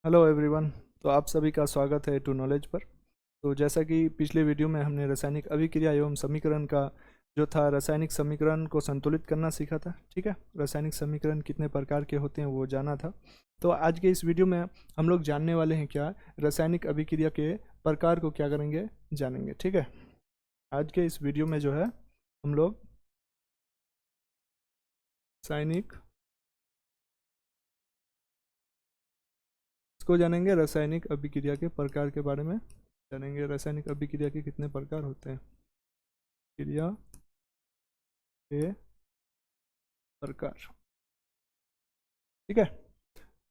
Hello everyone. तो आप सभी का स्वागत है टू नॉलेज पर। तो जैसा कि पिछले वीडियो में हमने रासायनिक अभिक्रिया एवं समीकरण का जो था रासायनिक समीकरण को संतुलित करना सीखा था। ठीक है, रासायनिक समीकरण कितने प्रकार के होते हैं वो जाना था। तो आज के इस वीडियो में हम लोग जानने वाले हैं क्या, रासायनिक अभिक्रिया के प्रकार को क्या करेंगे, जानेंगे। ठीक है, आज के इस वीडियो में जो है हम लोग रासायनिक इसको जानेंगे, रासायनिक अभिक्रिया के प्रकार के बारे में जानेंगे। रासायनिक अभिक्रिया के कितने प्रकार होते हैं, क्रिया के प्रकार। ठीक है,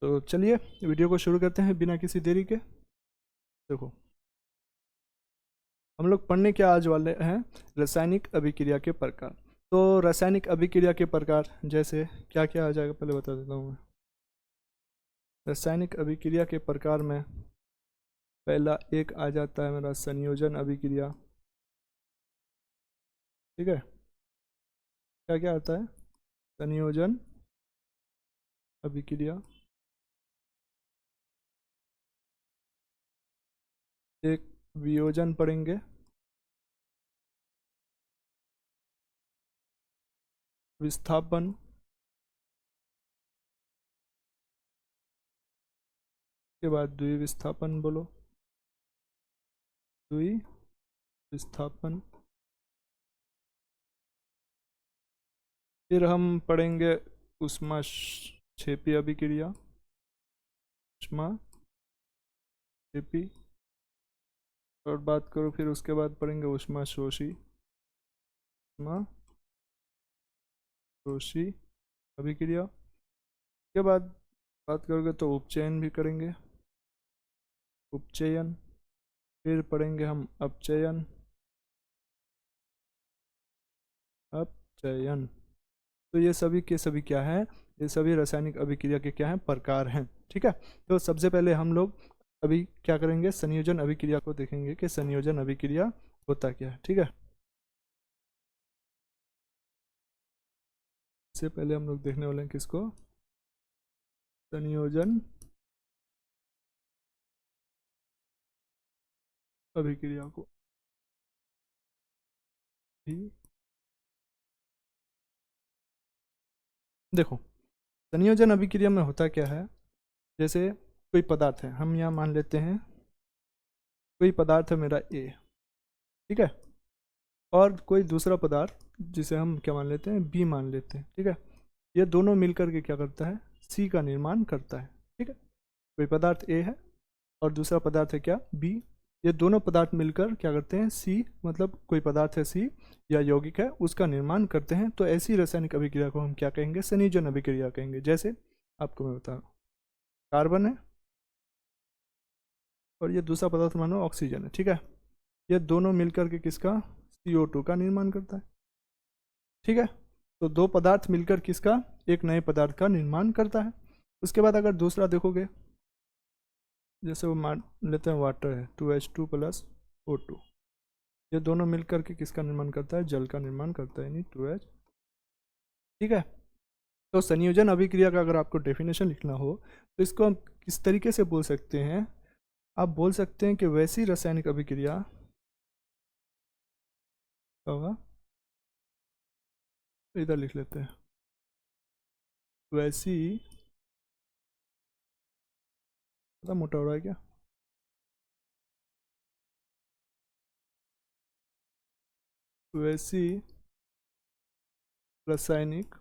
तो चलिए वीडियो को शुरू करते हैं बिना किसी देरी के। देखो, हम लोग पढ़ने के आज वाले हैं रासायनिक अभिक्रिया के प्रकार। तो रासायनिक अभिक्रिया के प्रकार जैसे क्या क्या आ जाएगा पहले बता देता हूँ मैं। रासायनिक अभिक्रिया के प्रकार में पहला एक आ जाता है मेरा संयोजन अभिक्रिया। ठीक है, क्या क्या आता है, संयोजन अभिक्रिया। एक वियोजन पढ़ेंगे, विस्थापन, के बाद द्विविस्थापन। बोलो, द्विविस्थापन। फिर हम पढ़ेंगे ऊष्माक्षेपी अभिक्रिया, ऊष्माक्षेपी। और बात करो फिर उसके बाद पढ़ेंगे ऊष्माशोषी, ऊष्माशोषी अभिक्रिया। के बाद बात करोगे तो उपचयन भी करेंगे, उपचयन। फिर पढ़ेंगे हम अपचयन, अपचयन। तो ये सभी के सभी क्या है, ये सभी रासायनिक अभिक्रिया के क्या हैं, प्रकार हैं। ठीक है, तो सबसे पहले हम लोग अभी क्या करेंगे, संयोजन अभिक्रिया को देखेंगे कि संयोजन अभिक्रिया होता क्या है। ठीक है, इससे पहले हम लोग देखने वाले हैं किसको, संयोजन अभिक्रिया को। ठीक, देखो संयोजन अभिक्रिया में होता क्या है, जैसे कोई पदार्थ है, हम यहाँ मान लेते हैं कोई पदार्थ है मेरा ए। ठीक है, और कोई दूसरा पदार्थ जिसे हम क्या मान लेते हैं, बी मान लेते हैं। ठीक है, ये दोनों मिलकर के क्या करता है, सी का निर्माण करता है। ठीक है, कोई पदार्थ ए है और दूसरा पदार्थ है क्या, बी। ये दोनों पदार्थ मिलकर क्या करते हैं, सी, मतलब कोई पदार्थ है सी या यौगिक है उसका निर्माण करते हैं। तो ऐसी रासायनिक अभिक्रिया को हम क्या कहेंगे, संयोजन अभिक्रिया कहेंगे। जैसे आपको मैं बता रहा हूँ, कार्बन है और ये दूसरा पदार्थ मानो ऑक्सीजन है। ठीक है, ये दोनों मिलकर के किसका, CO2 का निर्माण करता है। ठीक है, तो दो पदार्थ मिलकर किसका, एक नए पदार्थ का निर्माण करता है। उसके बाद अगर दूसरा देखोगे, जैसे वो मान लेते हैं वाटर है, 2H2 प्लस O2, ये दोनों मिलकर के किसका निर्माण करता है, जल का निर्माण करता है, यानी 2H। ठीक है, तो संयोजन अभिक्रिया का अगर आपको डेफिनेशन लिखना हो तो इसको हम किस तरीके से बोल सकते हैं, आप बोल सकते हैं कि वैसी रासायनिक अभिक्रिया क्या होगा, इधर लिख लेते हैं, वैसी, ज़्यादा मोटा हो रहा है क्या, वैसी रासायनिक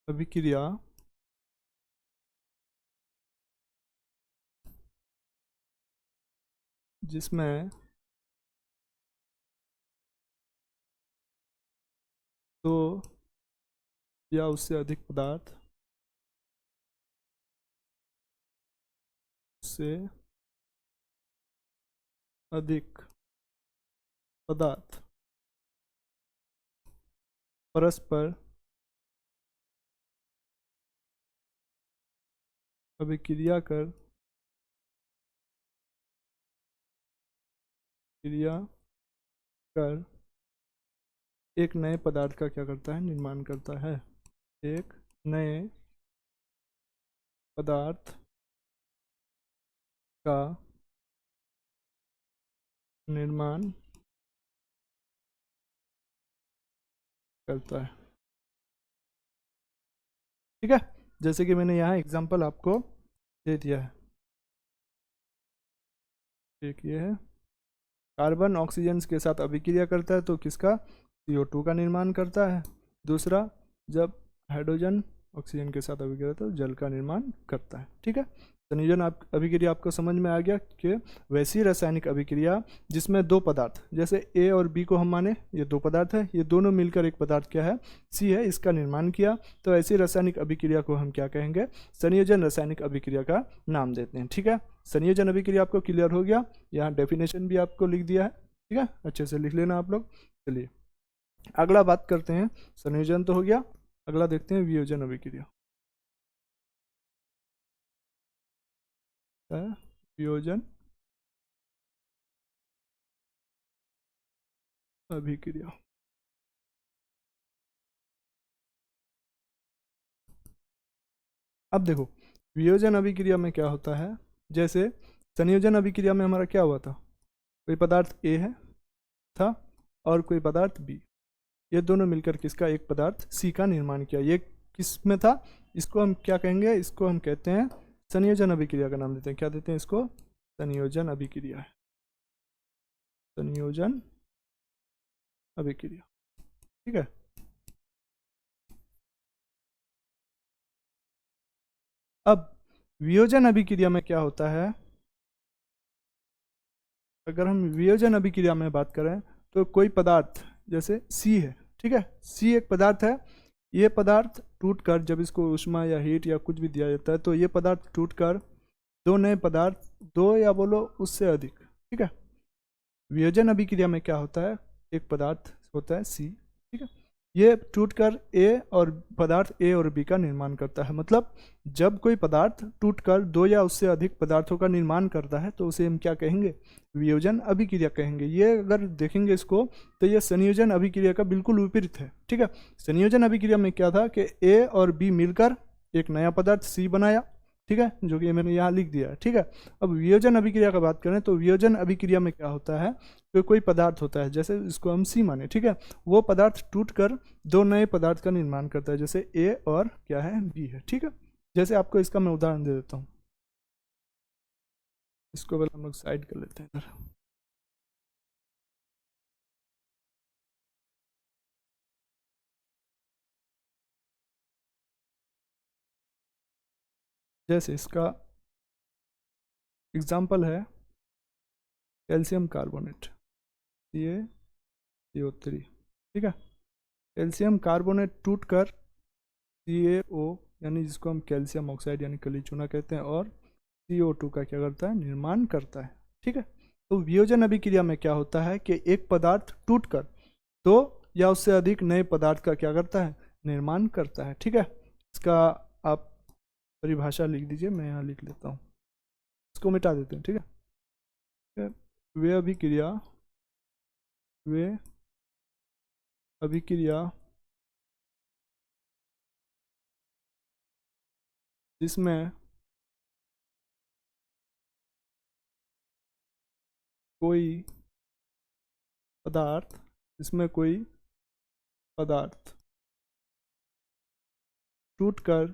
अभिक्रिया जिसमें दो या उससे अधिक पदार्थ से अधिक पदार्थ परस्पर अभिक्रिया कर क्रिया कर एक नए पदार्थ का क्या करता है, निर्माण करता है, एक नए पदार्थ का निर्माण करता है। ठीक है, जैसे कि मैंने यहाँ एग्जांपल आपको दे दिया है। एक ये है, कार्बन ऑक्सीजन के साथ अभिक्रिया करता है तो किसका, CO2 का निर्माण करता है। दूसरा, जब हाइड्रोजन ऑक्सीजन के साथ अभिक्रिया तो जल का निर्माण करता है। ठीक है, संयोजन अभिक्रिया आपको समझ में आ गया कि वैसी रासायनिक अभिक्रिया जिसमें दो पदार्थ, जैसे A और B को हम माने ये दो पदार्थ है, ये दोनों मिलकर एक पदार्थ क्या है, C है, इसका निर्माण किया, तो ऐसी रासायनिक अभिक्रिया को हम क्या कहेंगे, संयोजन रासायनिक अभिक्रिया का नाम देते हैं। ठीक है, संयोजन अभिक्रिया आपको क्लियर हो गया, यहाँ डेफिनेशन भी आपको लिख दिया है। ठीक है, अच्छे से लिख लेना आप लोग। चलिए अगला बात करते हैं, संयोजन तो हो गया, अगला देखते हैं वियोजन अभिक्रिया। वियोजन अभिक्रिया, अब देखो वियोजन अभिक्रिया में क्या होता है, जैसे संयोजन अभिक्रिया में हमारा क्या हुआ था, कोई पदार्थ A है था और कोई पदार्थ B, ये दोनों मिलकर किसका, एक पदार्थ C का निर्माण किया। ये किस में था, इसको हम क्या कहेंगे, इसको हम कहते हैं संयोजन अभिक्रिया का नाम देते हैं। क्या देते हैं इसको, संयोजन अभिक्रिया है, संयोजन अभिक्रिया। ठीक है, अब वियोजन अभिक्रिया में क्या होता है, अगर हम वियोजन अभिक्रिया में बात करें तो कोई पदार्थ जैसे C है, ठीक है, C एक पदार्थ है, ये पदार्थ टूटकर जब इसको उष्मा या हीट या कुछ भी दिया जाता है तो ये पदार्थ टूटकर दो नए पदार्थ, दो या बोलो उससे अधिक, ठीक है, वियोजन अभिक्रिया में क्या होता है, एक पदार्थ होता है C, ठीक है, ये टूटकर A और पदार्थ A और B का निर्माण करता है। मतलब जब कोई पदार्थ टूटकर दो या उससे अधिक पदार्थों का निर्माण करता है तो उसे हम क्या कहेंगे, वियोजन अभिक्रिया कहेंगे। ये अगर देखेंगे इसको तो ये संयोजन अभिक्रिया का बिल्कुल विपरीत है। ठीक है, संयोजन अभिक्रिया में क्या था कि A और B मिलकर एक नया पदार्थ C बनाया, ठीक है, जो कि मैंने यहाँ लिख दिया है। ठीक है, अब वियोजन अभिक्रिया का बात करें तो वियोजन अभिक्रिया में क्या होता है, तो कोई पदार्थ होता है, जैसे इसको हम C माने, ठीक है, वो पदार्थ टूटकर दो नए पदार्थ का निर्माण करता है, जैसे A और क्या है, B है। ठीक है, जैसे आपको इसका मैं उदाहरण दे देता हूँ, इसको पहले हम लोग साइड कर लेते हैं इधर। जैसे इसका एग्जाम्पल है कैल्शियम कार्बोनेट CaCO3, ठीक है, कैल्शियम कार्बोनेट टूटकर CaO यानी जिसको हम कैल्शियम ऑक्साइड यानी कली चूना कहते हैं और CO2 का क्या करता है, निर्माण करता है। ठीक है, तो वियोजन अभिक्रिया में क्या होता है कि एक पदार्थ टूटकर दो या उससे अधिक नए पदार्थ का क्या करता है, निर्माण करता है। ठीक है, इसका आप परिभाषा लिख दीजिए, मैं यहाँ लिख लेता हूँ, इसको मिटा देते हैं। ठीक है, वे अभिक्रिया जिसमें कोई पदार्थ टूटकर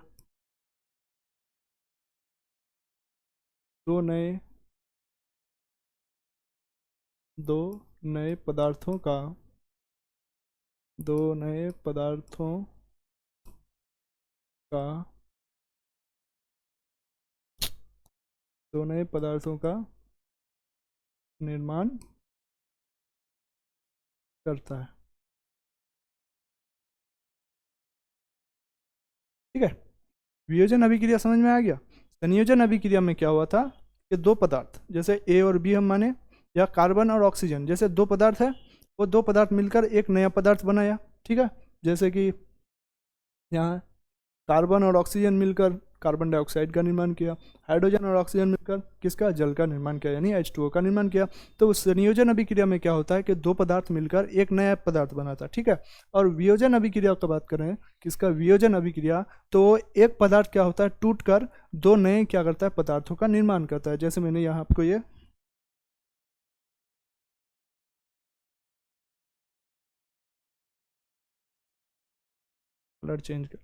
दो नए पदार्थों का निर्माण करता है। ठीक है, वियोजन अभिक्रिया समझ में आ गया। संयोजन अभिक्रिया में क्या हुआ था कि दो पदार्थ जैसे A और B हम माने, या कार्बन और ऑक्सीजन जैसे दो पदार्थ है, वो दो पदार्थ मिलकर एक नया पदार्थ बनाया। ठीक है, जैसे कि यहाँ कार्बन और ऑक्सीजन मिलकर कार्बन डाइऑक्साइड का निर्माण किया। हाइड्रोजन और ऑक्सीजन मिलकर किसका, जल का निर्माण किया, यानी H2O का निर्माण किया। तो उस संयोजन अभिक्रिया में क्या होता है कि दो पदार्थ मिलकर एक नया पदार्थ बनाता है, ठीक है। और वियोजन अभिक्रिया की बात करें, किसका, वियोजन अभिक्रिया, तो एक पदार्थ क्या होता है, टूटकर दो नए क्या करता है, पदार्थों का निर्माण करता है। जैसे मैंने यहाँ आपको ये कलर चेंज कर,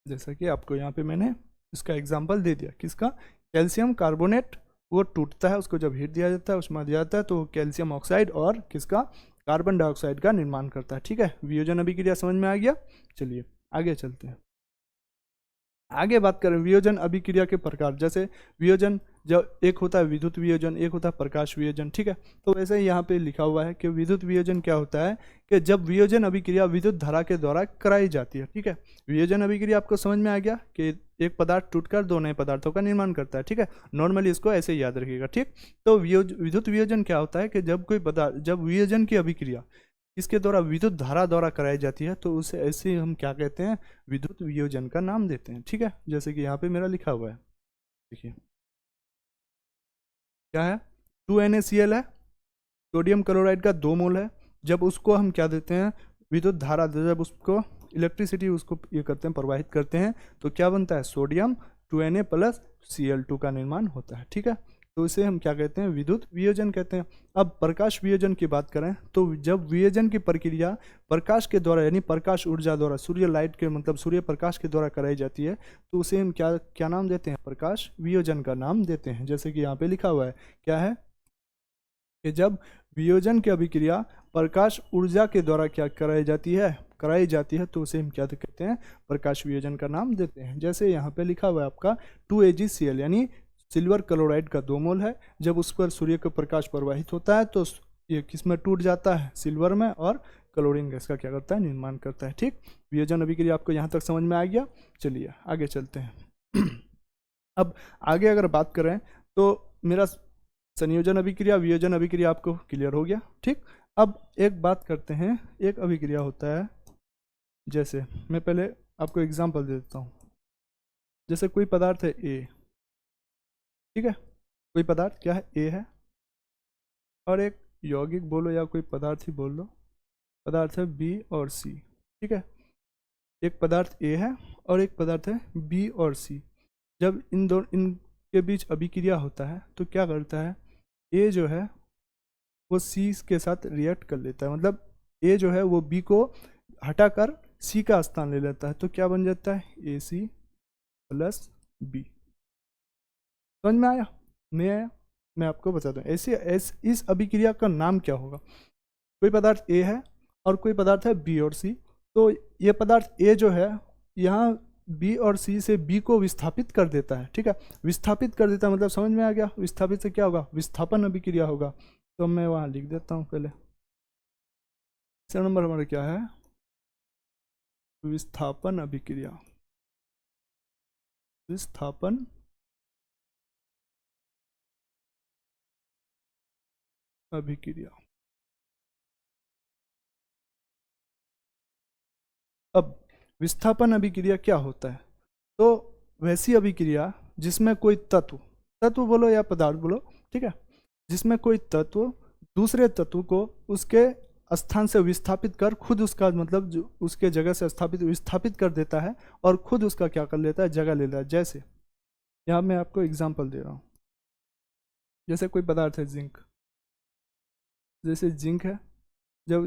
जैसा कि आपको यहाँ पे मैंने इसका एग्जांपल दे दिया, किसका, कैल्शियम कार्बोनेट, वो टूटता है, उसको जब हीट दिया जाता है, उसमें दिया जाता है, तो कैल्शियम ऑक्साइड और किसका, कार्बन डाइऑक्साइड का निर्माण करता है, ठीक है। वियोजन अभिक्रिया समझ में आ गया। चलिए आगे चलते हैं। आगे बात करें वियोजन अभिक्रिया के प्रकार, जैसे वियोजन जब एक होता है विद्युत वियोजन, एक होता है प्रकाश वियोजन, ठीक है। तो वैसे ही यहाँ पे लिखा हुआ है कि विद्युत वियोजन क्या होता है कि जब वियोजन अभिक्रिया विद्युत धारा के द्वारा कराई जाती है, ठीक है। वियोजन अभिक्रिया आपको समझ में आ गया कि एक पदार्थ टूटकर दो नए पदार्थों का निर्माण करता है, ठीक है। नॉर्मली इसको ऐसे ही याद रखिएगा, ठीक। तो विद्युत वियोजन क्या होता है कि जब कोई पदार्थ, जब वियोजन की अभिक्रिया इसके द्वारा विद्युत धारा द्वारा कराई जाती है, तो उसे ऐसे हम क्या कहते हैं, विद्युत वियोजन का नाम देते हैं, ठीक है। जैसे कि यहाँ पे मेरा लिखा हुआ है, देखिए क्या है, 2NaCl है, सोडियम क्लोराइड का 2 मोल है। जब उसको हम क्या देते हैं, विद्युत धारा, जब उसको इलेक्ट्रिसिटी उसको ये करते हैं, प्रवाहित करते हैं, तो क्या बनता है, सोडियम 2Na प्लस Cl2 का निर्माण होता है, ठीक है। तो इसे हम क्या कहते हैं, विद्युत वियोजन कहते हैं। अब प्रकाश वियोजन की बात करें, तो जब वियोजन की प्रक्रिया प्रकाश के द्वारा, यानी प्रकाश ऊर्जा द्वारा, सूर्य लाइट के मतलब सूर्य प्रकाश के द्वारा कराई जाती है, तो उसे हम क्या क्या नाम देते हैं, प्रकाश वियोजन का नाम देते हैं। जैसे कि यहाँ पे लिखा हुआ है, क्या है कि जब वियोजन की अभिक्रिया प्रकाश ऊर्जा के द्वारा क्या कराई जाती है, तो उसे हम क्या कहते हैं, प्रकाश वियोजन का नाम देते हैं। जैसे यहाँ पे लिखा हुआ है आपका 2AgCl, यानी सिल्वर क्लोराइड का 2 मोल है। जब उस पर सूर्य का प्रकाश प्रवाहित होता है, तो ये किस में टूट जाता है, सिल्वर में, और क्लोरीन गैस का क्या करता है, निर्माण करता है, ठीक। वियोजन अभिक्रिया आपको यहाँ तक समझ में आ गया। चलिए आगे चलते हैं। अब आगे अगर बात करें, तो मेरा संयोजन अभिक्रिया, वियोजन अभिक्रिया आपको क्लियर हो गया, ठीक। अब एक बात करते हैं, एक अभिक्रिया होता है, जैसे मैं पहले आपको एग्जांपल दे देता हूँ। जैसे कोई पदार्थ है ए, ठीक है, कोई पदार्थ क्या है, ए है, और एक यौगिक बोलो या कोई पदार्थ ही बोल लो, पदार्थ है बी और सी, ठीक है। एक पदार्थ ए है और एक पदार्थ है बी और सी। जब इनके बीच अभिक्रिया होता है, तो क्या करता है, ए जो है वो सी के साथ रिएक्ट कर लेता है, मतलब ए जो है वो बी को हटाकर सी का स्थान ले लेता है, तो क्या बन जाता है, AC प्लस बी। समझ में आया, नहीं आया, मैं आपको बता दूं, इस अभिक्रिया का नाम क्या होगा। कोई पदार्थ ए है और कोई पदार्थ है बी और सी, तो ये पदार्थ ए जो है यहाँ बी और सी से बी को विस्थापित कर देता है, ठीक है। विस्थापित कर देता है मतलब समझ में आ गया, विस्थापित से क्या होगा, विस्थापन अभिक्रिया होगा। तो मैं वहाँ लिख देता हूँ पहले, तीसरा नंबर हमारा क्या है, विस्थापन अभिक्रिया, विस्थापन अभिक्रिया। अब विस्थापन अभिक्रिया क्या होता है, तो वैसी अभिक्रिया जिसमें कोई तत्व बोलो या पदार्थ बोलो, ठीक है, जिसमें कोई तत्व दूसरे तत्व को उसके स्थान से विस्थापित कर खुद उसका मतलब जो उसके जगह से विस्थापित कर देता है और खुद उसका क्या कर लेता है, जगह ले लेता है। जैसे यहाँ मैं आपको एग्जांपल दे रहा हूँ, जैसे कोई पदार्थ है जिंक, जैसे जिंक है, जब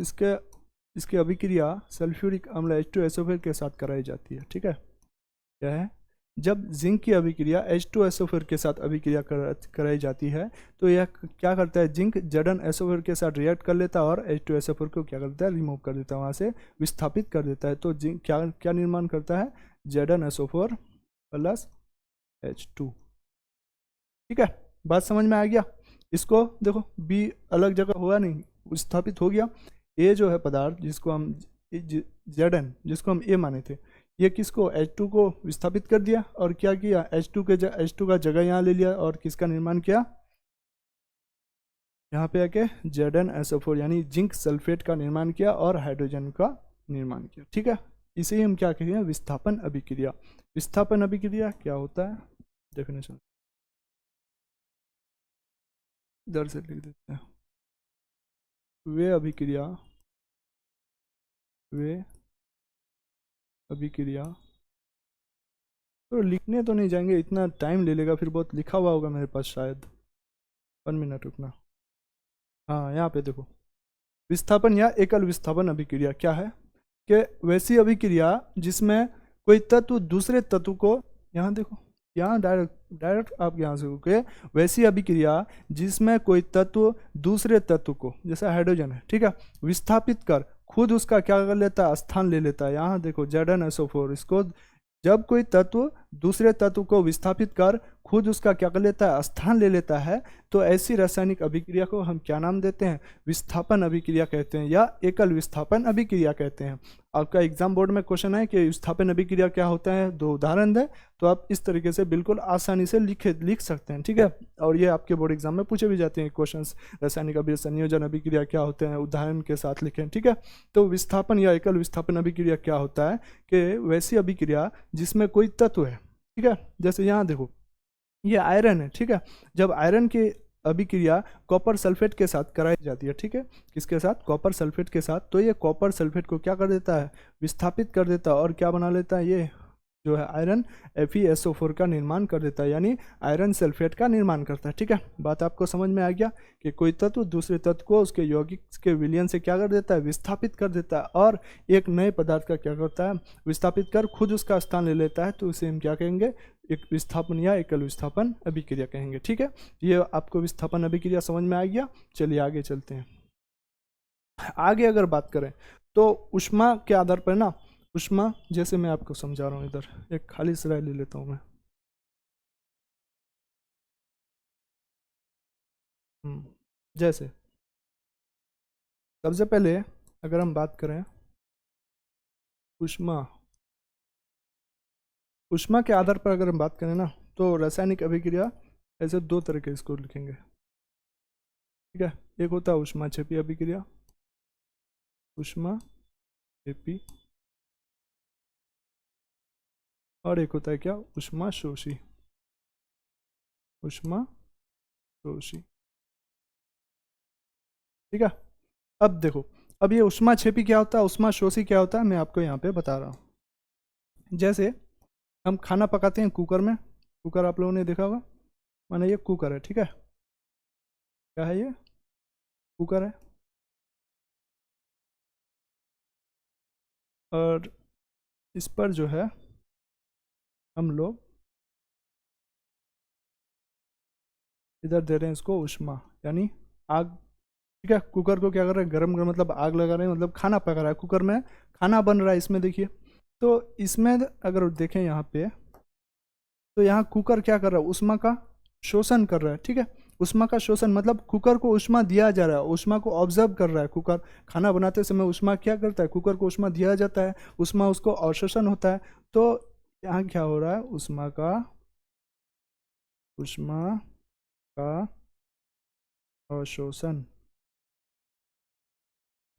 इसकी अभिक्रिया सल्फ्यूरिक अम्ल H2SO4 के साथ कराई जाती है, ठीक है, क्या है, जब जिंक की अभिक्रिया H2SO4 के साथ अभिक्रिया कराई जाती है, तो यह क्या करता है, जिंक Zn SO4 के साथ रिएक्ट कर लेता है और H2SO4 को क्या करता है, रिमूव कर देता है, वहाँ से विस्थापित कर देता है। तो जिंक क्या क्या निर्माण करता है, Zn SO4 प्लस H2, ठीक है, बात समझ में आ गया। इसको देखो बी अलग जगह हुआ नहीं, विस्थापित हो गया। ए जो है पदार्थ जिसको हम Zn जिसको हम ए माने थे, ये किसको, H2 को विस्थापित कर दिया और क्या किया, H2 का जगह यहाँ ले लिया और किसका निर्माण किया, यहाँ पे आके ZnSO4 यानी जिंक सल्फेट का निर्माण किया और हाइड्रोजन का निर्माण किया। ठीक है, इसे ही हम क्या कहते हैं, विस्थापन अभिक्रिया। विस्थापन अभिक्रिया क्या होता है, डेफिनेशन इधर से लिख देते हैं। वे अभिक्रिया तो लिखने तो नहीं जाएंगे, इतना टाइम ले लेगा, फिर बहुत लिखा हुआ होगा मेरे पास शायद। 1 मिनट रुकना। हाँ, यहाँ पे देखो, विस्थापन या एकल विस्थापन अभिक्रिया क्या है कि वैसी अभिक्रिया जिसमें कोई तत्व दूसरे तत्व को, यहाँ देखो, यहाँ डायरेक्ट आप यहाँ से रुके, वैसी अभिक्रिया जिसमें कोई तत्व दूसरे तत्व को, जैसा हाइड्रोजन है, ठीक है, विस्थापित कर खुद उसका क्या कर लेता है, स्थान ले लेता है। यहाँ देखो ZnSO4, इसको जब कोई तत्व दूसरे तत्व को विस्थापित कर खुद उसका क्या कर लेता है, स्थान ले लेता है, तो ऐसी रासायनिक अभिक्रिया को हम क्या नाम देते हैं, विस्थापन अभिक्रिया कहते हैं या एकल विस्थापन अभिक्रिया कहते हैं। आपका एग्जाम बोर्ड में क्वेश्चन है कि विस्थापन अभिक्रिया क्या होता है, 2 उदाहरण दें, तो आप इस तरीके से बिल्कुल आसानी से लिख सकते हैं। ठीक है, और ये आपके बोर्ड एग्जाम में पूछे भी जाते हैं क्वेश्चन, रासायनिक अभिक्रिया संयोजन अभिक्रिया क्या होते हैं, उदाहरण के साथ लिखें। ठीक है, तो विस्थापन या एकल विस्थापन अभिक्रिया क्या होता है कि वैसी अभिक्रिया जिसमें कोई तत्व है, ठीक है, जैसे यहाँ देखो ये आयरन है, ठीक है, जब आयरन की अभिक्रिया कॉपर सल्फेट के साथ कराई जाती है, ठीक है, किसके साथ, कॉपर सल्फेट के साथ, तो ये कॉपर सल्फेट को क्या कर देता है, विस्थापित कर देता है और क्या बना लेता है, ये जो है आयरन FeSO4 का निर्माण कर देता है, यानी आयरन सल्फेट का निर्माण करता है। ठीक है, बात आपको समझ में आ गया कि कोई तत्व दूसरे तत्व को उसके यौगिक के विलयन से क्या कर देता है, विस्थापित कर देता है और एक नए पदार्थ का क्या करता है, विस्थापित कर खुद उसका स्थान ले लेता है, तो उसे हम क्या कहेंगे, एक विस्थापन या एकल विस्थापन अभिक्रिया कहेंगे। ठीक है, ये आपको विस्थापन अभिक्रिया समझ में आ गया। चलिए आगे चलते हैं। आगे अगर बात करें तो ऊष्मा के आधार पर ना, ऊष्मा जैसे मैं आपको समझा रहा हूँ, इधर एक खाली स्लाइड ले लेता हूँ मैं। जैसे सबसे पहले अगर हम बात करें ऊष्मा, ऊष्मा के आधार पर अगर हम बात करें ना, तो रासायनिक अभिक्रिया ऐसे 2 तरह के इसको लिखेंगे। ठीक है, एक होता है ऊष्माक्षेपी अभिक्रिया, ऊष्माक्षेपी, और एक होता है क्या, ऊष्माशोषी, ऊष्माशोषी। ठीक है, अब देखो, अब ये ऊष्माक्षेपी क्या होता है, ऊष्माशोषी क्या होता है, मैं आपको यहाँ पे बता रहा हूँ। जैसे हम खाना पकाते हैं कुकर में, कुकर आप लोगों ने देखा होगा, माने ये कुकर है, ठीक है, क्या है ये, कुकर है, और इस पर जो है हम लोग इधर दे रहे हैं इसको ऊष्मा, यानी आग। ठीक है, कुकर को क्या कर रहे हैं, गर्म गर्म, मतलब आग लगा रहे हैं, मतलब खाना पका रहा है, कुकर में खाना बन रहा है। इसमें देखिए, तो इसमें अगर देखें यहाँ पे, तो यहाँ कुकर क्या कर रहा है, ऊष्मा का शोषण कर रहा है। ठीक है, ऊष्मा का शोषण मतलब कुकर को ऊष्मा दिया जा रहा है, ऊष्मा को ऑब्जर्व कर रहा है। कुकर खाना बनाते समय ऊष्मा क्या करता है, कुकर को ऊष्मा दिया जाता है, ऊष्मा उसको अवशोषण होता है। तो यहाँ क्या हो रहा है, ऊष्मा का अवशोषण।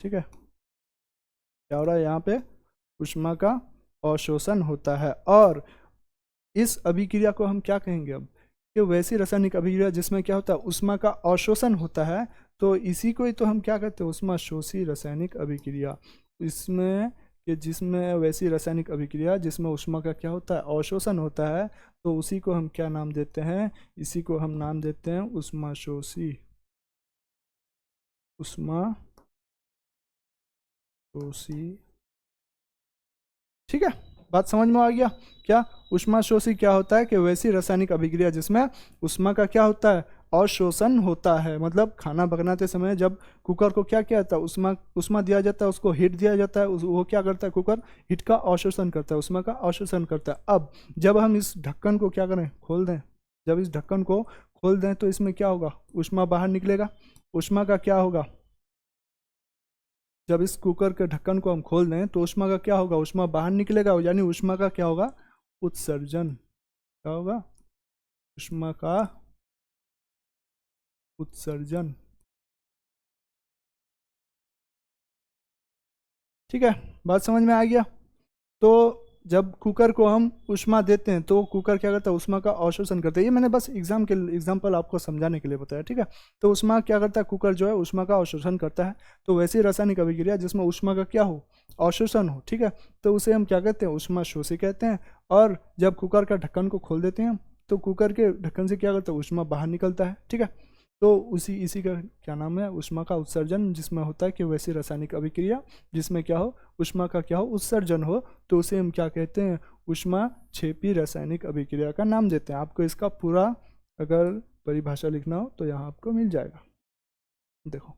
ठीक है, क्या हो रहा है, यहाँ पे ऊष्मा का अवशोषण होता है। और इस अभिक्रिया को हम क्या कहेंगे अब, कि वैसी रासायनिक अभिक्रिया जिसमें क्या होता है, ऊष्मा का अवशोषण होता है, तो इसी को ही तो हम क्या कहते हैं, ऊष्माशोषी रासायनिक अभिक्रिया। इसमें कि जिसमें वैसी रासायनिक अभिक्रिया जिसमें ऊष्मा का क्या होता है, अवशोषण होता है, तो उसी को हम क्या नाम देते हैं, इसी को हम नाम देते हैं ऊष्माशोषी, ऊष्माशोषी। ठीक है, बात समझ में आ गया क्या, ऊष्माशोषी क्या होता है कि वैसी रासायनिक अभिक्रिया जिसमें ऊष्मा का क्या होता है, अवशोषण होता है। मतलब खाना बनाते समय जब कुकर को क्या किया जाता है, ऊष्मा दिया जाता है, उसको हीट दिया जाता है, वो क्या करता है, कुकर हीट का अवशोषण करता है, ऊष्मा का अवशोषण करता है। अब जब हम इस ढक्कन को क्या करें, खोल दें, जब इस ढक्कन को खोल दें तो इसमें क्या होगा, ऊष्मा बाहर निकलेगा। ऊष्मा का क्या होगा, जब इस कुकर के ढक्कन को हम खोल दें तो ऊष्मा का क्या होगा, ऊष्मा बाहर निकलेगा, यानी ऊष्मा का क्या होगा, उत्सर्जन। क्या होगा, ऊष्मा का उत्सर्जन। ठीक है, बात समझ में आ गया। तो जब कुकर को हम ऊष्मा देते हैं तो कुकर क्या करता है, ऊष्मा का अवशोषण करता है। ये मैंने बस एग्जाम्पल आपको समझाने के लिए बताया, ठीक है। तो ऊष्मा क्या करता है, कुकर जो है ऊष्मा का अवशोषण करता है। तो वैसी रासायनिक अभिक्रिया जिसमें ऊष्मा का क्या हो, अवशोषण हो, ठीक है, तो उसे हम क्या कहते हैं, ऊष्मा शोषी कहते हैं। और जब कुकर का ढक्कन को खोल देते हैं तो कुकर के ढक्कन से क्या करता है, ऊष्मा बाहर निकलता है, ठीक है। तो इसी का क्या नाम है, ऊष्मा का उत्सर्जन, जिसमें होता है कि वैसी रासायनिक अभिक्रिया जिसमें क्या हो, ऊष्मा का क्या हो, उत्सर्जन हो, तो उसे हम क्या कहते हैं, ऊष्मा क्षेपी रासायनिक अभिक्रिया का नाम देते हैं। आपको इसका पूरा अगर परिभाषा लिखना हो तो यहाँ आपको मिल जाएगा। देखो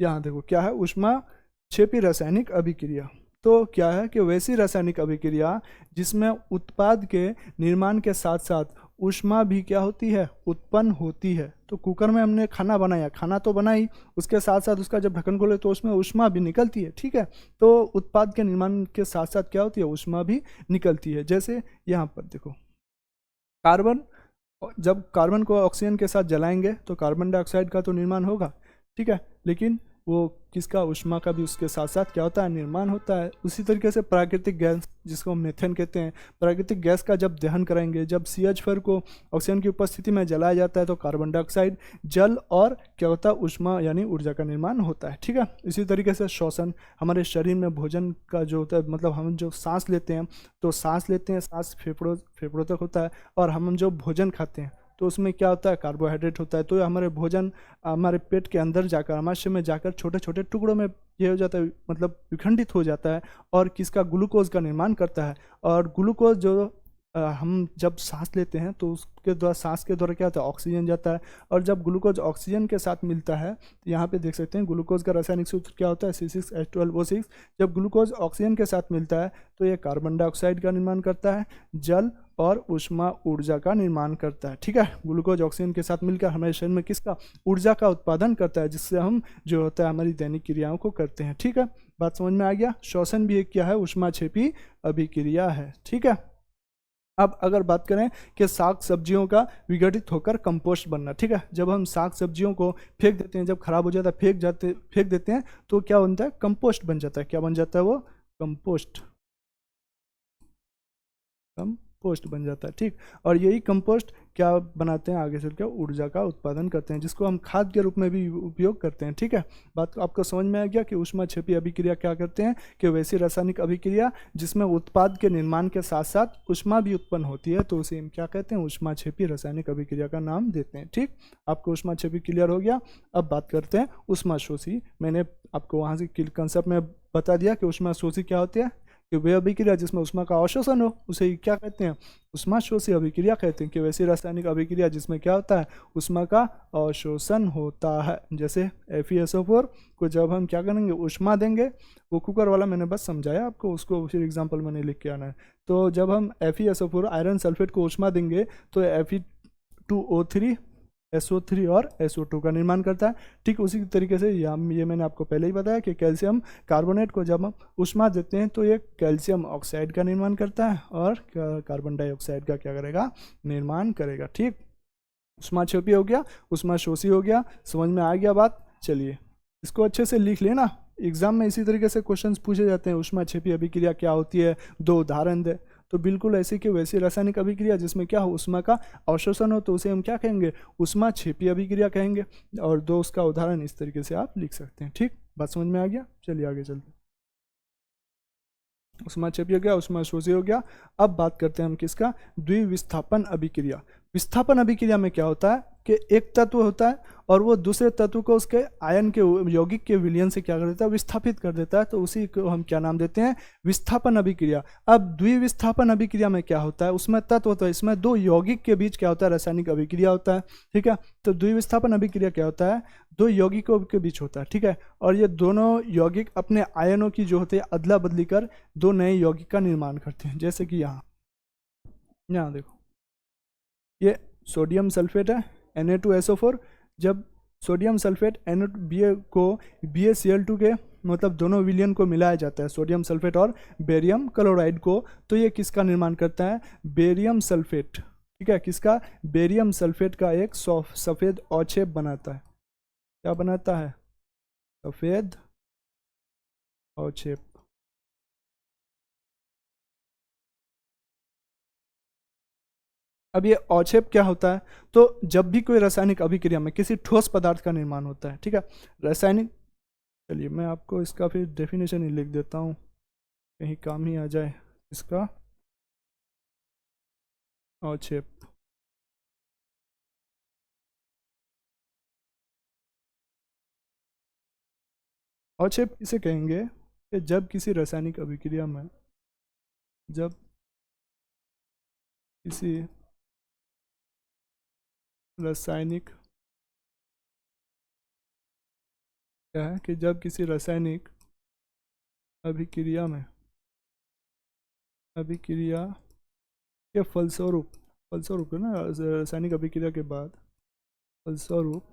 यहाँ देखो क्या है, ऊष्मा क्षेपी रासायनिक अभिक्रिया। तो क्या है कि वैसी रासायनिक अभिक्रिया जिसमें उत्पाद के निर्माण के साथ साथ ऊष्मा भी क्या होती है, उत्पन्न होती है। तो कुकर में हमने खाना बनाया, खाना तो बनाई, उसके साथ साथ उसका जब ढक्कन खोले तो उसमें ऊष्मा भी निकलती है, ठीक है। तो उत्पाद के निर्माण के साथ साथ क्या होती है, ऊष्मा भी निकलती है। जैसे यहाँ पर देखो, कार्बन, जब कार्बन को ऑक्सीजन के साथ जलाएंगे तो कार्बन डाइऑक्साइड का तो निर्माण होगा, ठीक है, लेकिन वो किसका, ऊष्मा का भी उसके साथ साथ क्या होता है, निर्माण होता है। उसी तरीके से प्राकृतिक गैस जिसको हम मीथेन कहते हैं, प्राकृतिक गैस का जब दहन करेंगे, जब CH4 को ऑक्सीजन की उपस्थिति में जलाया जाता है तो कार्बन डाइऑक्साइड, जल और क्या होता है, ऊष्मा यानी ऊर्जा का निर्माण होता है, ठीक है। इसी तरीके से श्वसन, हमारे शरीर में भोजन का जो होता है, मतलब हम जो सांस लेते हैं तो सांस लेते हैं, सांस फेफड़ों तक होता है, और हम जो भोजन खाते हैं तो उसमें क्या होता है, कार्बोहाइड्रेट होता है। तो हमारे भोजन हमारे पेट के अंदर जाकर, आमाशय में जाकर छोटे छोटे टुकड़ों में ये हो जाता है, मतलब विखंडित हो जाता है, और किसका, ग्लूकोज का निर्माण करता है। और ग्लूकोज जो हम जब सांस लेते हैं तो उसके द्वारा, सांस के द्वारा क्या होता है, ऑक्सीजन जाता है। और जब ग्लूकोज ऑक्सीजन के साथ मिलता है तो यहाँ पे देख सकते हैं ग्लूकोज का रासायनिक सूत्र क्या होता है, C6H12O6। जब ग्लूकोज ऑक्सीजन के साथ मिलता है तो ये कार्बन डाइऑक्साइड का निर्माण करता है, जल और ऊष्मा ऊर्जा का निर्माण करता है, ठीक है। ग्लूकोज ऑक्सीजन के साथ मिलकर हमारे शरीर में किसका, ऊर्जा का उत्पादन करता है, जिससे हम जो होता है हमारी दैनिक क्रियाओं को करते हैं, ठीक है। बात समझ में आ गया। श्वसन भी एक क्या है, ऊष्मा क्षेपी अभिक्रिया है, ठीक है। अब अगर बात करें कि साग सब्जियों का विघटित होकर कंपोस्ट बनना, ठीक है, जब हम साग सब्जियों को फेंक देते हैं, जब खराब हो जाता है फेंक देते हैं तो क्या बनता है, कंपोस्ट बन जाता है। क्या बन जाता है वो, कंपोस्ट बन जाता है, ठीक। और यही कंपोस्ट क्या बनाते हैं, आगे चलकर ऊर्जा का उत्पादन करते हैं, जिसको हम खाद के रूप में भी उपयोग करते हैं, ठीक है। बात आपको समझ में आ गया कि ऊष्माक्षेपी अभिक्रिया क्या करते हैं, कि वैसी रासायनिक अभिक्रिया जिसमें उत्पाद के निर्माण के साथ साथ ऊष्मा भी उत्पन्न होती है तो उसे हम क्या कहते हैं, ऊष्माक्षेपी रासायनिक अभिक्रिया का नाम देते हैं, ठीक। आपको ऊष्माक्षेपी क्लियर हो गया। अब बात करते हैं ऊष्माशोषी। मैंने आपको वहाँ से कंसेप्ट में बता दिया कि ऊष्माशोषी क्या होती है, कि वे अभिक्रिया जिसमें ऊष्मा का अवशोषण हो उसे क्या कहते हैं, ऊष्माशोषी अभिक्रिया कहते हैं। कि वैसी रासायनिक अभिक्रिया जिसमें क्या होता है, ऊष्मा का अवशोषण होता है। जैसे FeSO4 को जब हम क्या करेंगे, ऊष्मा देंगे, वो कुकर वाला मैंने बस समझाया आपको, उसको फिर एग्जाम्पल मैंने लिख के आना है। तो जब हम FeSO4 आयरन सल्फेट को ऊष्मा देंगे तो Fe2O3 SO3 और SO2 का निर्माण करता है। ठीक उसी तरीके से ये मैंने आपको पहले ही बताया कि कैल्शियम कार्बोनेट को जब हम ऊष्मा देते हैं तो ये कैल्शियम ऑक्साइड का निर्माण करता है और कार्बन डाइऑक्साइड का क्या करेगा, निर्माण करेगा। ठीक, ऊष्माक्षेपी हो गया, ऊष्माशोषी हो गया। समझ में आ गया बात? चलिए इसको अच्छे से लिख लेना, एग्जाम में इसी तरीके से क्वेश्चंस पूछे जाते हैं। ऊष्माक्षेपी अभिक्रिया क्या होती है, 2 उदाहरण दे। तो बिल्कुल ऐसे कि वैसी रासायनिक अभिक्रिया जिसमें क्या हो, ऊष्मा का अवशोषण हो तो उसे हम क्या कहेंगे, ऊष्माक्षेपी अभिक्रिया कहेंगे। और 2 उसका उदाहरण इस तरीके से आप लिख सकते हैं। ठीक, बात समझ में आ गया? चलिए आगे चलते हैं। ऊष्माक्षेपी हो गया, ऊष्माशोषी हो गया। अब बात करते हैं हम किसका, द्विविस्थापन अभिक्रिया। विस्थापन अभिक्रिया में क्या होता है कि एक तत्व होता है और वो दूसरे तत्व को उसके आयन के यौगिक के विलयन से क्या कर देता है, विस्थापित कर देता है। तो उसी को हम क्या नाम देते हैं, विस्थापन अभिक्रिया। अब द्विविस्थापन अभिक्रिया में क्या होता है, उसमें तत्व होता है, इसमें 2 यौगिक के बीच क्या होता है, रासायनिक अभिक्रिया होता है। ठीक है, तो द्विविस्थापन अभिक्रिया क्या होता है, 2 यौगिकों के बीच होता है। ठीक है, और ये दोनों यौगिक अपने आयनों की जो होते हैं अदला बदली कर 2 नए यौगिक का निर्माण करते हैं। जैसे कि यहाँ देखो, ये सोडियम सल्फेट है Na2SO4। जब सोडियम सल्फेट को BaCl2 के मतलब दोनों विलयन को मिलाया जाता है, सोडियम सल्फेट और बेरियम क्लोराइड को, तो ये किसका निर्माण करता है, बेरियम सल्फेट। ठीक है, किसका, बेरियम सल्फेट का एक सफ़ेद अवक्षेप बनाता है। क्या बनाता है, सफ़ेद अवक्षेप। अब ये अवक्षेप क्या होता है, तो जब भी कोई रासायनिक अभिक्रिया में किसी ठोस पदार्थ का निर्माण होता है, ठीक है, रासायनिक, चलिए मैं आपको इसका फिर डेफिनेशन ही लिख देता हूँ, कहीं काम ही आ जाए इसका। अवक्षेप, अवक्षेप इसे कहेंगे कि जब किसी रासायनिक अभिक्रिया में, जब किसी रासायनिक, क्या है कि जब किसी रासायनिक अभिक्रिया में, अभिक्रिया के फलस्वरूप, फलस्वरूप है ना, रासायनिक अभिक्रिया के बाद फलस्वरूप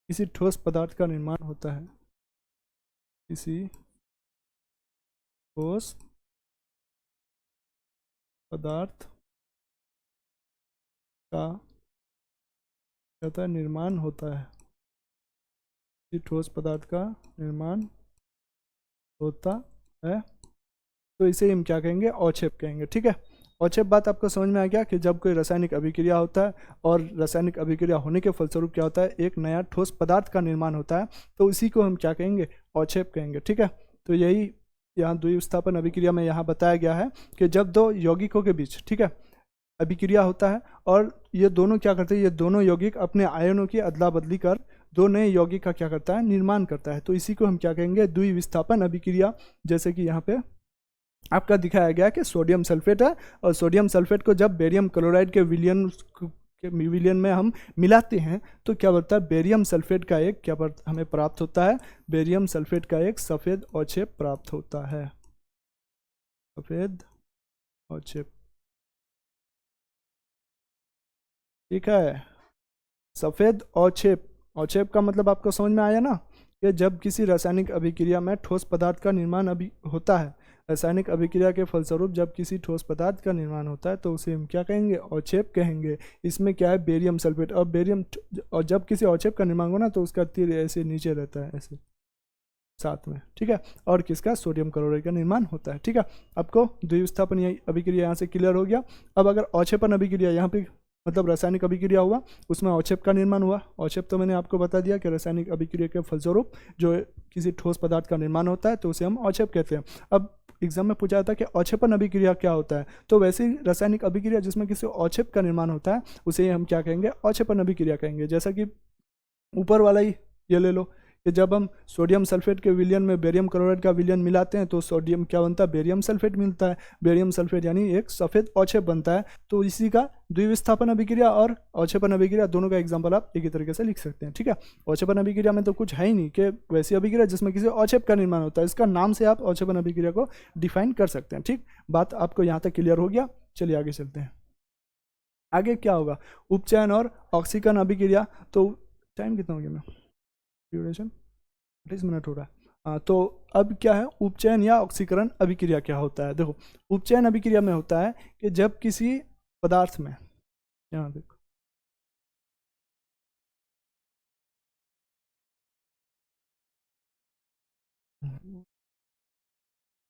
किसी ठोस पदार्थ का निर्माण होता है, किसी ठोस पदार्थ का निर्माण होता है, किसी ठोस पदार्थ का निर्माण होता है, तो इसे हम क्या कहेंगे, अवक्षेप कहेंगे, ठीक है। अवक्षेप बात आपको समझ में आ गया कि जब कोई रासायनिक अभिक्रिया होता है और रासायनिक अभिक्रिया होने के फलस्वरूप क्या होता है, एक नया ठोस पदार्थ का निर्माण होता है, तो इसी को हम क्या कहेंगे, अवक्षेप कहेंगे, ठीक है। तो यही यहाँ द्विविस्थापन अभिक्रिया में यहाँ बताया गया है कि जब दो यौगिकों के बीच, ठीक है, अभिक्रिया होता है और ये दोनों क्या करते हैं, ये दोनों यौगिक अपने आयनों की अदला बदली कर दो नए यौगिक का क्या करता है, निर्माण करता है, तो इसी को हम क्या कहेंगे, द्विविस्थापन अभिक्रिया। जैसे कि यहाँ पे आपका दिखाया गया कि सोडियम सल्फेट है, और सोडियम सल्फेट को जब बेरियम क्लोराइड के विलियन में हम मिलाते हैं तो क्या बनता है, बेरियम सल्फेट का एक क्या हमें प्राप्त होता है, बेरियम सल्फेट का एक सफ़ेद अवक्षेप प्राप्त होता है, सफ़ेद अवक्षेप, ठीक है। सफ़ेद अवक्षेप, अवक्षेप का मतलब आपको समझ में आया ना, कि जब किसी रासायनिक अभिक्रिया में ठोस पदार्थ का निर्माण अभी होता है, रासायनिक अभिक्रिया के फलस्वरूप जब किसी ठोस पदार्थ का निर्माण होता है तो उसे हम क्या कहेंगे, अवक्षेप कहेंगे। इसमें क्या है, बेरियम सल्फेट, और बेरियम, और जब किसी अवक्षेप का निर्माण हो ना तो उसका तीर ऐसे नीचे रहता है, ऐसे साथ में, ठीक है, और किसका, सोडियम क्लोराइड का निर्माण होता है, ठीक है। आपको द्विविस्थापन अभिक्रिया यहाँ से क्लियर हो गया। अब अगर अवक्षेपण अभिक्रिया, यहाँ पे मतलब रासायनिक अभिक्रिया हुआ, उसमें अवक्षेप का निर्माण हुआ। अवक्षेप तो मैंने आपको बता दिया कि रासायनिक अभिक्रिया के फलस्वरूप जो किसी ठोस पदार्थ का निर्माण होता है तो उसे हम अवक्षेप कहते हैं। अब एग्जाम में पूछा था कि अवक्षेपण अभिक्रिया क्या होता है, तो वैसी रासायनिक अभिक्रिया जिसमें किसी अवक्षेप का निर्माण होता है उसे हम क्या कहेंगे, अवक्षेपण अभिक्रिया कहेंगे। जैसा कि ऊपर वाला ही ये ले लो कि जब हम सोडियम सल्फेट के विलयन में बेरियम क्लोराइड का विलयन मिलाते हैं तो सोडियम क्या बनता है, बेरियम सल्फेट मिलता है, बेरियम सल्फेट यानी एक सफ़ेद अवक्षेप बनता है। तो इसी का द्विविस्थापन अभिक्रिया और अवक्षेपण अभिक्रिया दोनों का एग्जाम्पल आप एक ही तरीके से लिख सकते हैं, ठीक है। अवक्षेपण अभिक्रिया में तो कुछ है ही नहीं कि वैसी अभिक्रिया जिसमें किसी अवक्षेप का निर्माण होता है, इसका नाम से आप अवक्षेपण अभिक्रिया को डिफाइन कर सकते हैं, ठीक। बात आपको यहाँ तक क्लियर हो गया, चलिए आगे चलते हैं। आगे क्या होगा, उपचयन और ऑक्सीकरण अभिक्रिया। तो टाइम कितना हो गया, मैं ड्यूरेशन 28 मिनट हो रहा है। तो अब क्या है, उपचयन या ऑक्सीकरण अभिक्रिया क्या होता है। देखो, उपचयन अभिक्रिया में होता है कि जब किसी पदार्थ में, यहाँ देखो,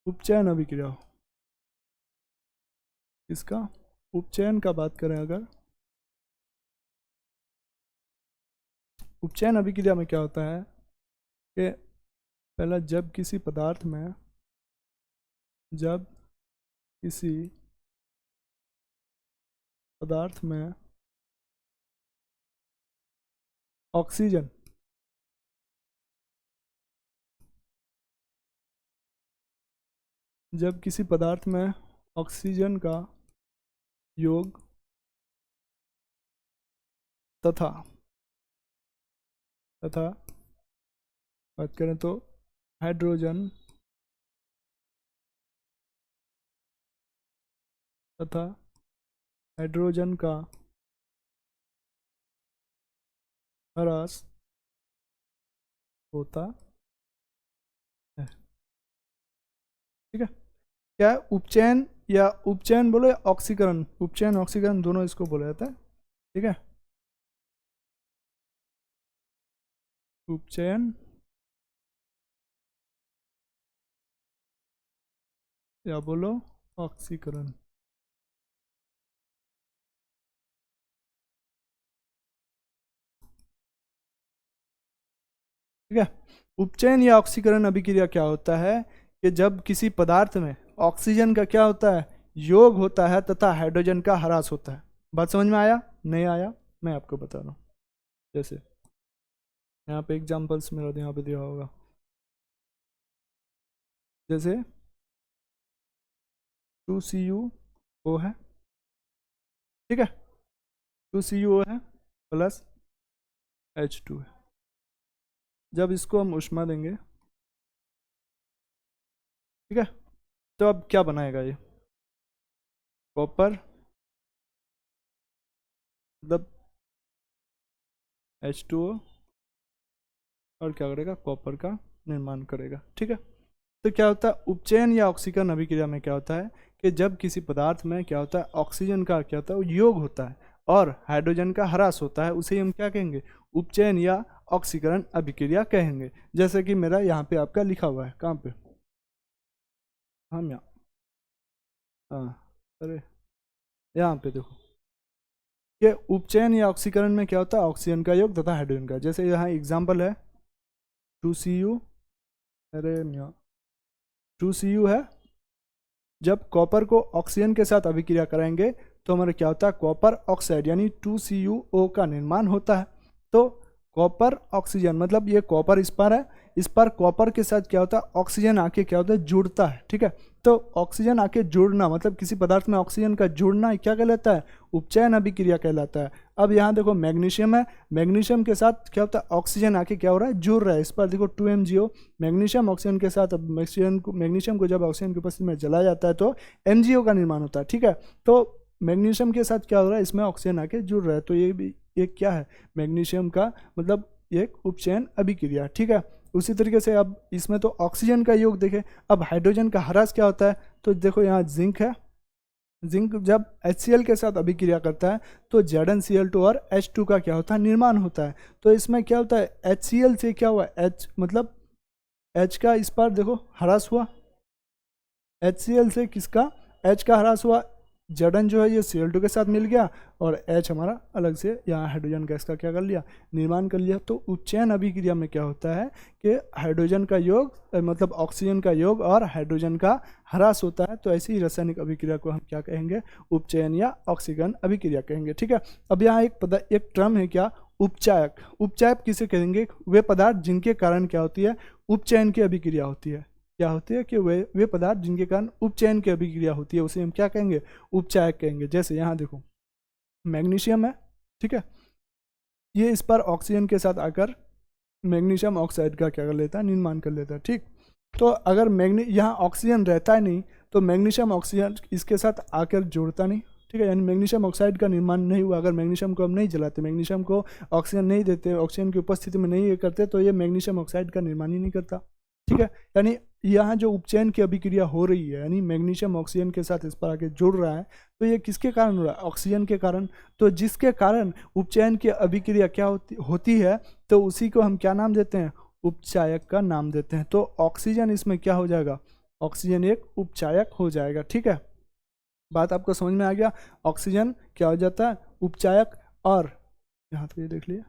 उपचयन अभिक्रिया, इसका उपचयन का बात करें अगर, उपचयन अभिक्रिया में क्या होता है कि पहला, जब किसी पदार्थ में, जब किसी पदार्थ में ऑक्सीजन, जब किसी पदार्थ में ऑक्सीजन का योग तथा तथा बात करें तो हाइड्रोजन तथा हाइड्रोजन का ह्रास होता है, ठीक है। क्या है, उपचयन या उपचयन बोलो, ऑक्सीकरण, उपचयन ऑक्सीकरण दोनों इसको बोला जाता है, ठीक है। उपचयन या बोलो ऑक्सीकरण, ठीक है। उपचयन या ऑक्सीकरण अभिक्रिया क्या होता है कि जब किसी पदार्थ में ऑक्सीजन का क्या होता है, योग होता है तथा हाइड्रोजन का ह्रास होता है। बात समझ में आया? नहीं आया? मैं आपको बता रहा हूँ। जैसे यहाँ पे एग्जाम्पल्स मेरा यहाँ पे दिया होगा, जैसे 2CuO है, ठीक है, 2CuO है प्लस H2 है। जब इसको हम ऊष्मा देंगे, ठीक है, तो अब क्या बनाएगा ये? कॉपर मतलब H2O और क्या करेगा, कॉपर का निर्माण करेगा, ठीक है। तो क्या होता है उपचयन या ऑक्सीकरण अभिक्रिया में, क्या होता है कि जब किसी पदार्थ में क्या होता है ऑक्सीजन का क्या होता है योग होता है और हाइड्रोजन का ह्रास होता है, उसे हम क्या कहेंगे, उपचयन या ऑक्सीकरण अभिक्रिया कहेंगे। जैसे कि मेरा यहाँ पे आपका लिखा हुआ है, कहाँ पे, हम यहाँ, हाँ अरे यहाँ पे देखो कि उपचयन या ऑक्सीकरण में क्या होता है ऑक्सीजन का योग तथा हाइड्रोजन का। जैसे यहाँ एग्जाम्पल है 2Cu, अरे 2Cu है, जब कॉपर को ऑक्सीजन के साथ अभिक्रिया कराएंगे तो हमारा क्या होता है कॉपर ऑक्साइड यानी 2CuO का निर्माण होता है। तो कॉपर ऑक्सीजन मतलब ये कॉपर इस पर है, इस पर कॉपर के साथ क्या होता है ऑक्सीजन आके क्या होता है जुड़ता है, ठीक है। तो ऑक्सीजन आके जुड़ना मतलब किसी पदार्थ में ऑक्सीजन का जुड़ना क्या कहलाता है, उपचयन अभिक्रिया कहलाता है। अब यहाँ देखो मैग्नीशियम है, मैग्नीशियम के साथ क्या होता है ऑक्सीजन आके क्या हो रहा है जुड़ रहा है, इस पर देखो 2MgO, मैग्नीशियम ऑक्सीजन के साथ, मैग्नीशियम को जब ऑक्सीजन की उपस्थिति में जलाया जाता है तो MgO का निर्माण होता है, ठीक है। तो मैग्नीशियम के साथ क्या हो रहा है, इसमें ऑक्सीजन आके जुड़ रहा है, तो ये भी एक क्या है मैग्नीशियम का मतलब एक उपचयन अभिक्रिया, ठीक है। उसी तरीके से अब इसमें तो ऑक्सीजन का योग देखें, अब हाइड्रोजन का ह्रास क्या होता है, तो देखो यहाँ जिंक है, जिंक जब HCl के साथ अभिक्रिया करता है तो ZnCl2 और H2 का क्या होता है निर्माण होता है। तो इसमें क्या होता है HCl से क्या हुआ, H मतलब H का इस पर देखो ह्रास हुआ, HCl से किसका H का ह्रास हुआ, Zn जो है ये Cl2 के साथ मिल गया और H हमारा अलग से यहाँ हाइड्रोजन गैस का क्या कर लिया निर्माण कर लिया। तो उपचयन अभिक्रिया में क्या होता है कि हाइड्रोजन का योग मतलब ऑक्सीजन का योग और हाइड्रोजन का ह्रास होता है। तो ऐसी ही रासायनिक अभिक्रिया को हम क्या कहेंगे, उपचयन या ऑक्सीकरण अभिक्रिया कहेंगे, ठीक है। अब यहाँ एक टर्म है क्या, उपचायक। उपचायक किसे कहेंगे, वे पदार्थ जिनके कारण क्या होती है उपचयन की अभिक्रिया होती है, क्या होती है कि वे पदार्थ जिनके कारण उपचयन की अभिक्रिया होती है उसे हम क्या कहेंगे, उपचायक कहेंगे। जैसे यहाँ देखो मैग्नीशियम है, ठीक है, ये इस पर ऑक्सीजन के साथ आकर मैग्नीशियम ऑक्साइड का क्या कर लेता है निर्माण कर लेता है, ठीक। तो अगर यहाँ ऑक्सीजन रहता है नहीं तो मैग्नीशियम ऑक्सीजन इसके साथ आकर जोड़ता नहीं, ठीक है, यानी मैग्नीशियम ऑक्साइड का निर्माण नहीं हुआ। अगर मैग्नीशियम को हम नहीं जलाते, मैग्नीशियम को ऑक्सीजन नहीं देते, ऑक्सीजन की उपस्थिति में नहीं करते तो ये मैग्नीशियम ऑक्साइड का निर्माण ही नहीं करता, ठीक है। यानी यहाँ जो उपचयन की अभिक्रिया हो रही है यानी मैग्नीशियम ऑक्सीजन के साथ इस पर आके जुड़ रहा है तो ये किसके कारण हो रहा है, ऑक्सीजन के कारण। तो जिसके कारण उपचयन की अभिक्रिया क्या होती है तो उसी को हम क्या नाम देते हैं, उपचायक का नाम देते हैं। तो ऑक्सीजन इसमें क्या हो जाएगा, ऑक्सीजन एक उपचायक हो जाएगा, ठीक है। बात आपको समझ में आ गया, ऑक्सीजन क्या हो जाता है उपचायक। और यहाँ तो ये देख लिया,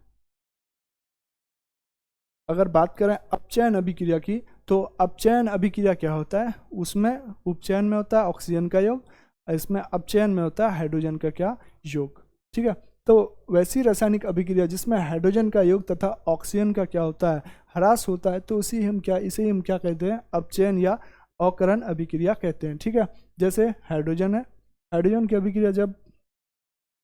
अगर बात करें अपचयन अभिक्रिया की तो अपचयन अभिक्रिया क्या होता है, उसमें उपचयन में होता है ऑक्सीजन का योग, इसमें अपचयन में होता है हाइड्रोजन का क्या योग, ठीक है। तो वैसी रासायनिक अभिक्रिया जिसमें हाइड्रोजन का योग तथा ऑक्सीजन का क्या होता है ह्रास होता है तो इसे हम क्या कहते हैं, अपचयन या अवकरण अभिक्रिया कहते हैं, ठीक है। जैसे हाइड्रोजन है, हाइड्रोजन की अभिक्रिया जब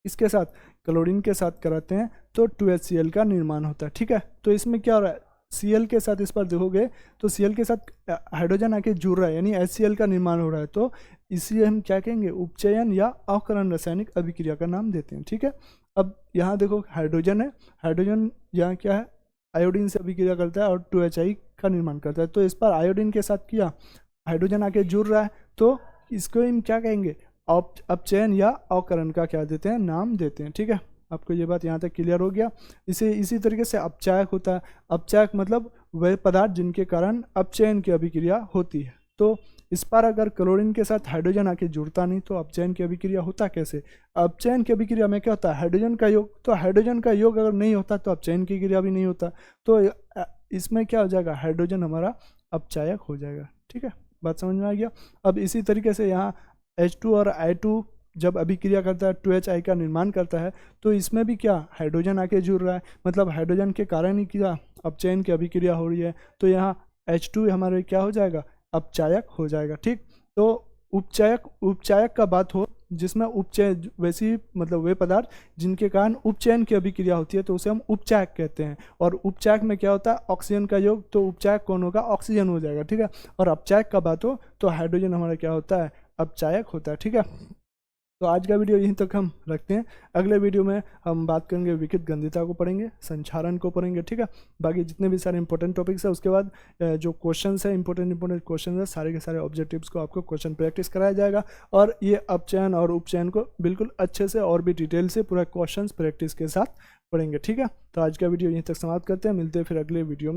इसके साथ क्लोरीन के साथ कराते हैं तो 2HCl का निर्माण होता है, ठीक है। तो इसमें क्या हो रहा है, Cl के साथ इस पर देखोगे तो Cl के साथ हाइड्रोजन आके जुड़ रहा है यानी HCl का निर्माण हो रहा है, तो इसलिए हम क्या कहेंगे, उपचयन या अवकरण रासायनिक अभिक्रिया का नाम देते हैं, ठीक है। अब यहाँ देखो हाइड्रोजन है, हाइड्रोजन यहाँ क्या है आयोडीन से अभिक्रिया करता है और 2HI का निर्माण करता है। तो इस पर आयोडीन के साथ किया, हाइड्रोजन आके जुड़ रहा है तो इसको हम क्या कहेंगे, अपचयन या अवकरण का क्या देते हैं नाम देते हैं, ठीक है। आपको ये बात यहाँ तक क्लियर हो गया। इसी तरीके से अपचायक होता है, अपचायक मतलब वह पदार्थ जिनके कारण अपचयन की अभिक्रिया होती है। तो इस पर अगर क्लोरीन के साथ हाइड्रोजन आके जुड़ता नहीं तो अपचयन की अभिक्रिया होता कैसे, अपचयन की अभिक्रिया में क्या होता है हाइड्रोजन का योग, तो हाइड्रोजन का योग अगर नहीं होता तो अपचयन की क्रिया भी नहीं होता। तो इसमें क्या हो जाएगा, हाइड्रोजन हमारा अपचायक हो जाएगा। ठीक है, बात समझ में आ गया। अब इसी तरीके से यहाँ H2 और I2 जब अभिक्रिया करता है 2Hi का निर्माण करता है, तो इसमें भी क्या हाइड्रोजन आके जुड़ रहा है, मतलब हाइड्रोजन के कारण ही क्या अपचयन की अभिक्रिया हो रही है। तो यहाँ H2 हमारे क्या हो जाएगा, अपचायक हो जाएगा। ठीक, तो उपचायक का बात हो जिसमें उपचयन वैसी मतलब वे पदार्थ जिनके कारण उपचयन की अभिक्रिया होती है तो उसे हम उपचायक कहते हैं। और उपचायक में क्या होता है, ऑक्सीजन का योग, तो उपचायक कौन होगा, ऑक्सीजन हो जाएगा। ठीक है, और अपचायक का बात हो तो हाइड्रोजन हमारा क्या होता है, अपचायक होता है। ठीक है, तो आज का वीडियो यहीं तक हम रखते हैं। अगले वीडियो में हम बात करेंगे विकित गंधिता को पढ़ेंगे, संक्षारण को पढ़ेंगे। ठीक है, बाकी जितने भी सारे इंपॉर्टेंट टॉपिक्स है, उसके बाद जो क्वेश्चंस है इंपॉर्टेंट क्वेश्चन है, सारे के सारे ऑब्जेक्टिव्स को आपको क्वेश्चन प्रैक्टिस कराया जाएगा। और ये अपचयन और उपचयन को बिल्कुल अच्छे से और भी डिटेल से पूरा क्वेश्चन प्रैक्टिस के साथ पढ़ेंगे। ठीक है, तो आज का वीडियो यहीं तक समाप्त करते हैं, मिलते हैं फिर अगले वीडियो में।